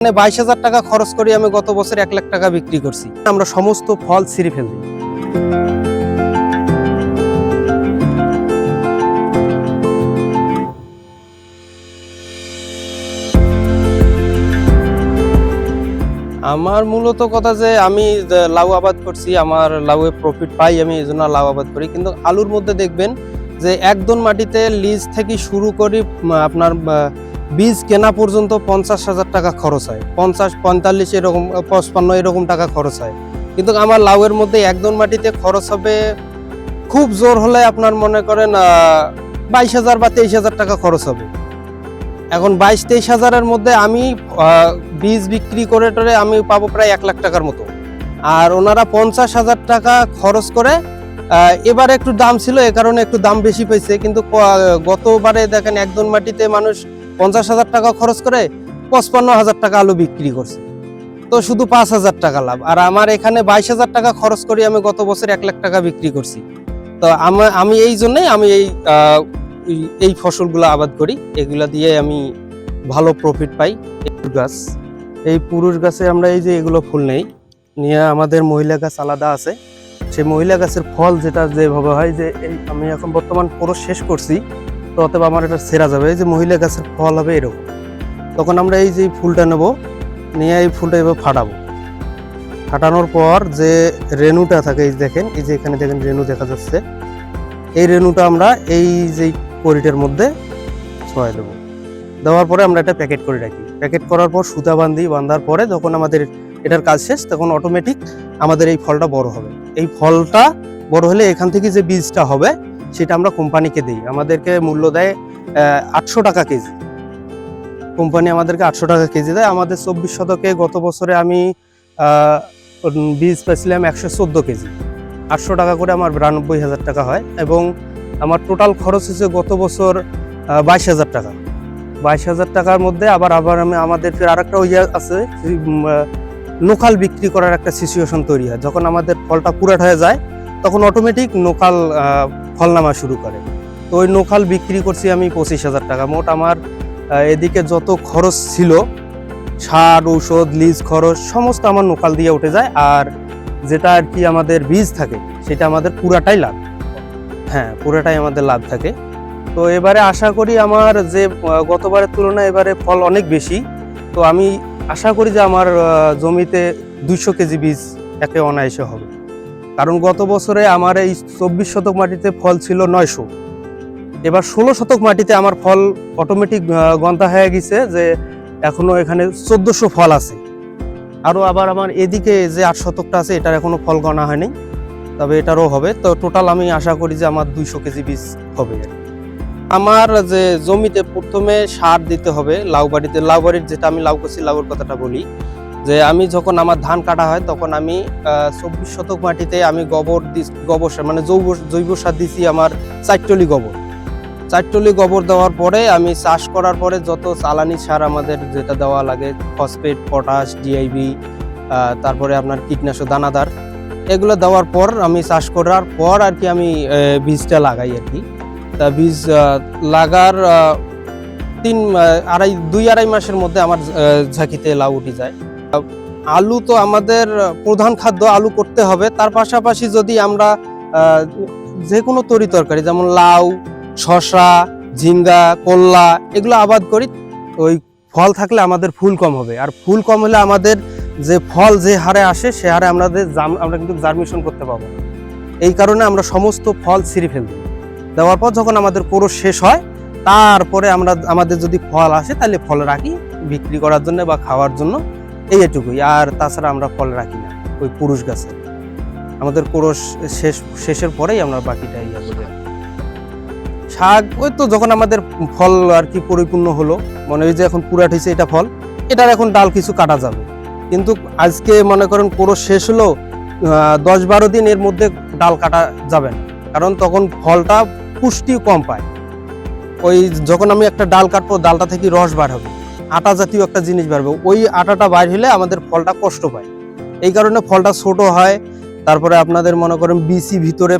22,000 টাকা খরচ করি আমি গত বছর 1 লাখ টাকা বিক্রি করছি। আমরা সমস্ত ফল ছিঁড়ে ফেলি। আমার মূলত কথা যে আমি লাউ আবাদ করছি, আমার লাউয়ে প্রফিট পাই, আমি এই জন্য লাউ আবাদ করি। কিন্তু আলুর মধ্যে দেখবেন যে একদম মাটিতে লিজ থেকে শুরু করি আপনার বীজ কেনা পর্যন্ত 50,000 টাকা খরচ হয়, 50, 45 এরকম 55 এরকম টাকা খরচ হয়। কিন্তু আমার লাউয়ের মধ্যে একদম মাটিতে খরচ হবে খুব জোর হলে আপনার মনে করেন 22,000 বা 23,000 টাকা খরচ হবে। এখন 22-23,000-এর মধ্যে আমি বীজ বিক্রি করে টরে আমি পাবো প্রায় 1 লাখ টাকার মতো। আর ওনারা 50,000 টাকা খরচ করে, এবারে একটু দাম ছিল এ কারণে একটু দাম বেশি পেয়েছে। কিন্তু গতবারে দেখেন একদম মাটিতে মানুষ 50,000 টাকা খরচ করে 55,000 টাকা আলু বিক্রি করছে, তো শুধু 5,000 টাকা লাভ। আর আমার এখানে 22,000 টাকা খরচ করি আমি গত বছর 1 লাখ টাকা বিক্রি করছি। তো আমি এই জন্যই আমি এই ফসলগুলো আবাদ করি, এগুলা দিয়ে আমি ভালো প্রফিট পাই। গাছ, এই পুরুষ গাছে আমরা এই যে এগুলো ফুল নেই নিয়ে আমাদের মহিলা গাছ আলাদা আছে। সেই মহিলা গাছের ফল যেটা যেভাবে হয় যে এই আমি এখন বর্তমান পুরো শেষ করছি, তো অতএব আমার এটা ছেঁড়া যাবে। এই যে মহিলা গাছের ফল হবে এরকম, তখন আমরা এই যে ফুলটা নেব, নিয়ে এই ফুলটা এভাবে ফাটাবো। ফাটানোর পর যে রেণুটা থাকে এই দেখেন, এই যে এখানে দেখেন রেণু দেখা যাচ্ছে, এই রেণুটা আমরা এই যে কড়িটার মধ্যে ছড়াই দেবো। দেওয়ার পরে আমরা এটা প্যাকেট করে রাখি। প্যাকেট করার পর সুতা বাঁধার পরে যখন আমাদের এটার কাজ শেষ, তখন অটোমেটিক আমাদের এই ফলটা বড় হবে। এই ফলটা বড় হলে এখান থেকে যে বীজটা হবে সেটা আমরা কোম্পানিকে দিই। আমাদেরকে মূল্য দেয় 800 টাকা কেজি। কোম্পানি আমাদেরকে 800 টাকা কেজি দেয়। আমাদের 24 শতকে গত বছরে আমি বীজ পেয়েছিলাম 114 কেজি। 800 টাকা করে আমার 92,000 টাকা হয়, এবং আমার টোটাল খরচ হচ্ছে গত বছর 22,000 টাকা। 22,000 টাকার মধ্যে আবার আমাদের ফের আরেকটা আছে, নোকাল বিক্রি করার একটা সিচুয়েশন তৈরি হয়। যখন আমাদের ফলটা পুরাট হয়ে যায় তখন অটোমেটিক নোকাল ফল নামা শুরু করে। তো ওই নোকাল বিক্রি করছি আমি 25,000 টাকা। মোট আমার এদিকে যত খরচ ছিল, সার, ঔষধ, লিজ খরচ সমস্ত আমার নোকাল দিয়ে উঠে যায়। আর যেটা আর কি আমাদের বীজ থাকে সেটা আমাদের পুরাটাই লাভ। হ্যাঁ, পুরাটাই আমাদের লাভ থাকে। তো এবারে আশা করি আমার যে গতবারের তুলনায় এবারে ফল অনেক বেশি। তো আমি আশা করি যে আমার জমিতে 200 কেজি বীজ একে অনায়াসে হবে। কারণ গত বছরে আমার এই 24 শতক মাটিতে ফল ছিল 900, এবার 16 শতক মাটিতে আমার ফল অটোমেটিক গন্তা হয়ে গেছে যে এখনো এখানে 1400 ফল আছে। আরও আবার আমার এদিকে যে 8 শতকটা আছে এটার এখনো ফল গণা হয়নি, তবে এটারও হবে। তো টোটাল আমি আশা করি যে আমার 200 কেজি বীজ হবে। আমার যে জমিতে প্রথমে সার দিতে হবে। লাউ বাড়ির যেটা আমি লাউ করছি, লাউর কথাটা বলি, যে আমি যখন আমার ধান কাটা হয় তখন আমি 24 শতক মাটিতে আমি গোবর সার মানে জৈব সার দিছি আমার 4 টলি গোবর। 4 টলি গোবর দেওয়ার পরে আমি চাষ করার পরে যত চালানি সার আমাদের যেটা দেওয়া লাগে, ফসফেট, পটাশ, ডিআইবি, তারপরে আপনার কীটনাশক দানাদার, এগুলো দেওয়ার পর আমি চাষ করার পর আর কি আমি বীজটা লাগাই আর কি। তা বীজ লাগার 2-2.5 মাসের মধ্যে আমার ঝাঁকিতে লাউ উঠে যায়। আলু তো আমাদের প্রধান খাদ্য, আলু করতে হবে। তার পাশাপাশি যদি আমরা যে কোনো তরকারি যেমন লাউ, শসা, ঝিঙ্গা, করলা এগুলো আবাদ করি, ওই ফল থাকলে আমাদের ফুল কম হবে। আর ফুল কম হলে আমাদের যে ফল যে হারে আসে সে হারে আমরা কিন্তু জার্মিনেশন করতে পারবো না। এই কারণে আমরা সমস্ত ফল ছিঁড়ে ফেলবো। দেওয়ার পর যখন আমাদের কোর্স শেষ হয়, তারপরে আমাদের যদি ফল আসে তাহলে ফল রাখি বিক্রি করার জন্য বা খাওয়ার জন্য, এইটুকুই। আর তাছাড়া আমরা ফল রাখি না ওই পুরুষ গাছে। আমাদের কোর্স শেষের পরেই আমরা বাকিটা ইয়ে করি। শাক ওই তো যখন আমাদের ফল আর কি পরিপূর্ণ হলো, মনে হয় যে এখন পুরাট হয়েছে এটা ফল, এটার এখন ডাল কিছু কাটা যাবে। কিন্তু আজকে মনে করেন কোর্স শেষ হলো, 10-12 দিন এর মধ্যে ডাল কাটা যাবে না, কারণ তখন ফলটা পুষ্টি কম পায়। ওই যখন আমি একটা ডাল কাটবো, ডালটা থেকে রস বার হবে, আটা জাতীয় একটা জিনিস বাড়বে, ওই আটাটা বাইর হলে আমাদের ফলটা কষ্ট পায়। এই কারণে ফলটা ছোট হয়। তারপরে আপনাদের মনে করেন বিচি ভিতরে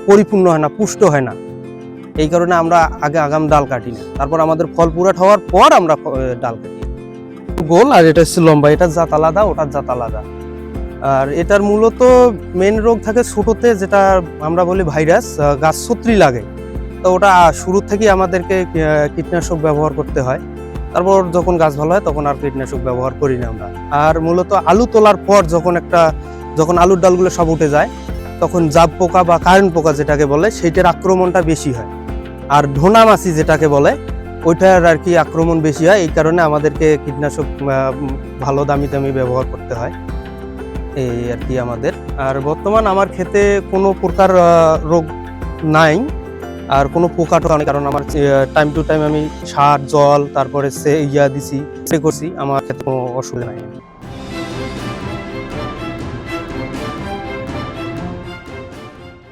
পরিপূর্ণ হয় না, পুষ্ট হয় না। এই কারণে আমরা আগে আগাম ডাল কাটি না, তারপর আমাদের ফল পুরাট হওয়ার পর আমরা ডাল কাটি। গোল আর এটা হচ্ছে লম্বা, এটার জাত আলাদা ওটার জাত আলাদা। আর এটার মূলত মেন রোগ থাকে ছোটতে, যেটা আমরা বলি ভাইরাস, গাছ ছত্রি লাগে। তো ওটা শুরু থেকেই আমাদেরকে কীটনাশক ব্যবহার করতে হয়। তারপর যখন গাছ ভালো হয় তখন আর কীটনাশক ব্যবহার করি না আমরা। আর মূলত আলু তোলার পর যখন আলুর ডালগুলো সব উঠে যায়, তখন জাব পোকা বা কারেন্ট পোকা যেটাকে বলে, সেইটার আক্রমণটা বেশি হয়। আর ঢোনা মাছি যেটাকে বলে, ওইটার আর কি আক্রমণ বেশি হয়। এই কারণে আমাদেরকে কীটনাশক ভালো দামি ব্যবহার করতে হয়, এই আর কি আমাদের। আর বর্তমান আমার ক্ষেতে কোনো প্রকার রোগ নাই, আর কোনো পোকাটো নেই, কারণ আমার টাইম টু টাইম আমি সার জল তারপরে দিছি, করছি, আমার ক্ষেত্রে কোনো অসুবিধা নাই।